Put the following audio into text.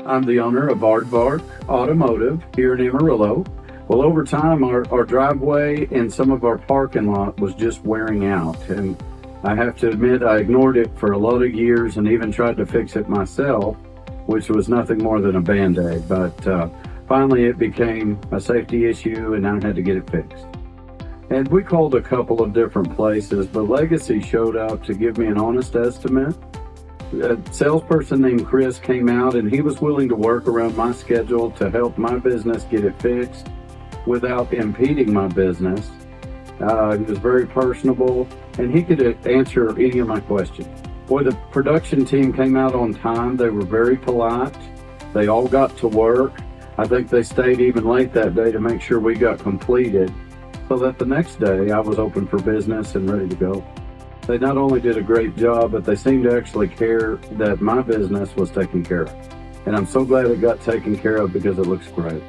I'm the owner of Aardvark Automotive here in Amarillo. Well, over time, our driveway and some of our parking lot was just wearing out. And I have to admit, I ignored it for a lot of years and even tried to fix it myself, which was nothing more than a Band-Aid. But finally, it became a safety issue and I had to get it fixed. And we called a couple of different places, but Legacy showed up to give me an honest estimate. A salesperson named Chris came out and he was willing to work around my schedule to help my business get it fixed without impeding my business. He was very personable and he could answer any of my questions. Boy, the production team came out on time. They were very polite. They all got to work. I think they stayed even late that day to make sure we got completed so that the next day I was open for business and ready to go. They not only did a great job, but they seemed to actually care that my business was taken care of. And I'm so glad it got taken care of because it looks great.